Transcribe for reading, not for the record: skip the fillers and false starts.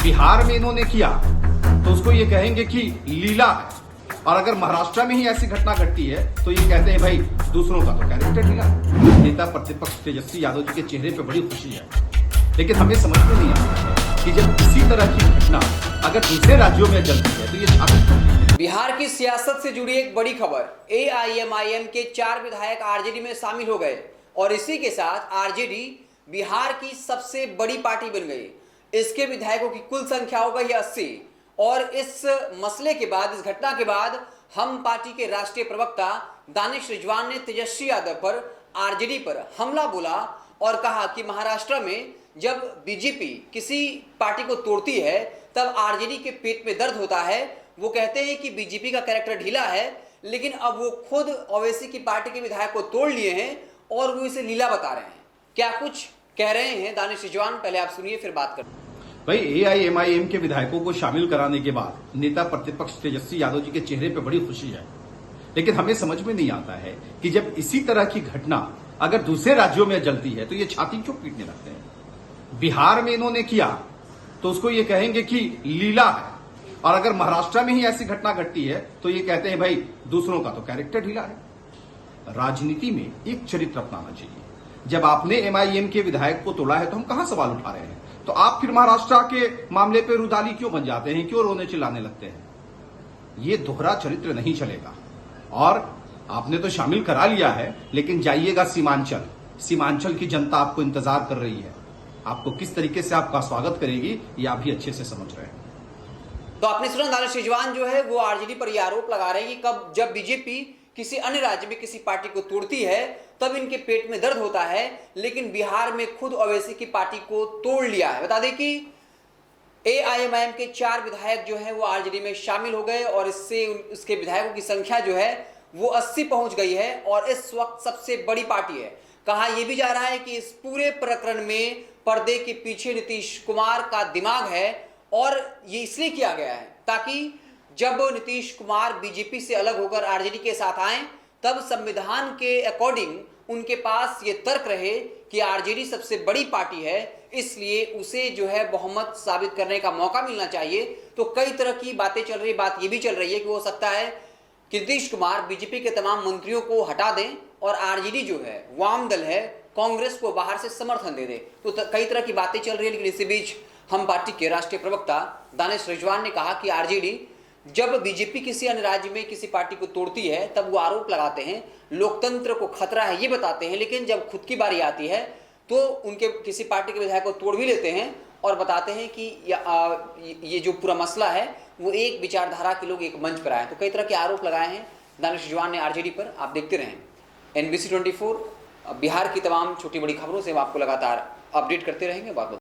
बिहार में इन्होंने किया तो उसको ये कहेंगे कि लीला है, और अगर महाराष्ट्र में ही ऐसी घटना घटती है तो ये कहते हैं भाई दूसरों का तो कैरेक्टर ढीला। नेता प्रतिपक्ष तेजस्वी यादव जी के चेहरे पे बड़ी खुशी है, लेकिन हमें समझ में नहीं आता कि जब इसी तरह की घटना अगर दूसरे राज्यों में चलती है तो ये छात्र। बिहार की सियासत से जुड़ी एक बड़ी खबर, एआईएमआईएम के 4 विधायक आरजेडी में शामिल हो गए और इसी के साथ आरजेडी बिहार की सबसे बड़ी पार्टी बन गई। इसके विधायकों की कुल संख्या हो गई 80 और इस मसले के बाद, इस घटना के बाद हम पार्टी के राष्ट्रीय प्रवक्ता दानिश रिजवान ने तेजस्वी यादव पर, आरजेडी पर हमला बोला और कहा कि महाराष्ट्र में जब बीजेपी किसी पार्टी को तोड़ती है तब आरजेडी के पेट में दर्द होता है। वो कहते हैं कि बीजेपी का कैरेक्टर ढीला है, लेकिन अब वो खुद ओवैसी की पार्टी के विधायक को तोड़ लिए हैं और वो इसे लीला बता रहे हैं। क्या कुछ कह रहे हैं दानिश रिजवान, पहले आप सुनिए फिर बात करें। भाई एआईएमआईएम के विधायकों को शामिल कराने के बाद नेता प्रतिपक्ष तेजस्वी यादव जी के चेहरे पे बड़ी खुशी है, लेकिन हमें समझ में नहीं आता है कि जब इसी तरह की घटना अगर दूसरे राज्यों में जलती है तो ये छाती क्यों पीटने लगते हैं। बिहार में इन्होंने किया तो उसको ये कहेंगे कि लीला है, और अगर महाराष्ट्र में ही ऐसी घटना घटती है तो ये कहते हैं भाई दूसरों का तो कैरेक्टर ढीला है। राजनीति में एक चरित्र अपनाना चाहिए। जब आपने एमआईएम के विधायक को तोड़ा है तो हम कहां सवाल उठा रहे हैं, तो आप फिर महाराष्ट्र के मामले पे रुदाली क्यों बन जाते हैं, क्यों रोने चिल्लाने लगते हैं। ये दोहरा चरित्र नहीं चलेगा। और आपने तो शामिल करा लिया है, लेकिन जाइएगा सीमांचल, सीमांचल की जनता आपको इंतजार कर रही है। आपको किस तरीके से आपका स्वागत करेगी ये आप भी अच्छे से समझ रहे हैं। तो आपने सुना, दानिश रिजवान जो है वो आरजेडी पर यह आरोप लगा रहे हैं कि कब जब बीजेपी किसी अन्य राज्य में किसी पार्टी को तोड़ती है तब इनके पेट में दर्द होता है, लेकिन बिहार में खुद ओवैसी की पार्टी को तोड़ लिया है। बता दें कि एआईएमआईएम के 4 विधायक जो हैं वो आरजेडी में शामिल हो गए और इससे उसके विधायकों की संख्या जो है वो 80 पहुंच गई है और इस वक्त सबसे बड़ी पार्टी है। कहा यह भी जा रहा है कि इस पूरे प्रकरण में पर्दे के पीछे नीतीश कुमार का दिमाग है और ये इसलिए किया गया है ताकि जब नीतीश कुमार बीजेपी से अलग होकर आरजेडी के साथ आए तब संविधान के अकॉर्डिंग उनके पास ये तर्क रहे कि आरजेडी सबसे बड़ी पार्टी है, इसलिए उसे जो है बहुमत साबित करने का मौका मिलना चाहिए। तो कई तरह की बातें चल रही, बात ये भी चल रही है कि हो सकता है कि नीतीश कुमार बीजेपी के तमाम मंत्रियों को हटा दें और आरजेडी जो है, वाम दल है, कांग्रेस को बाहर से समर्थन दे दे। तो कई तरह की बातें चल रही है, लेकिन इसी बीच हम पार्टी के राष्ट्रीय प्रवक्ता दानिश रिजवान ने कहा कि आरजेडी जब बीजेपी किसी अन्य राज्य में किसी पार्टी को तोड़ती है तब वो आरोप लगाते हैं, लोकतंत्र को खतरा है ये बताते हैं, लेकिन जब खुद की बारी आती है तो उनके किसी पार्टी के विधायक को तोड़ भी लेते हैं और बताते हैं कि ये जो पूरा मसला है वो एक विचारधारा के लोग एक मंच पर आए। तो कई तरह के आरोप लगाए हैं दानिश रिजवान ने आरजेडी पर। आप देखते रहें NBC 24, बिहार की तमाम छोटी बड़ी खबरों से हम आपको लगातार अपडेट करते रहेंगे। बहुत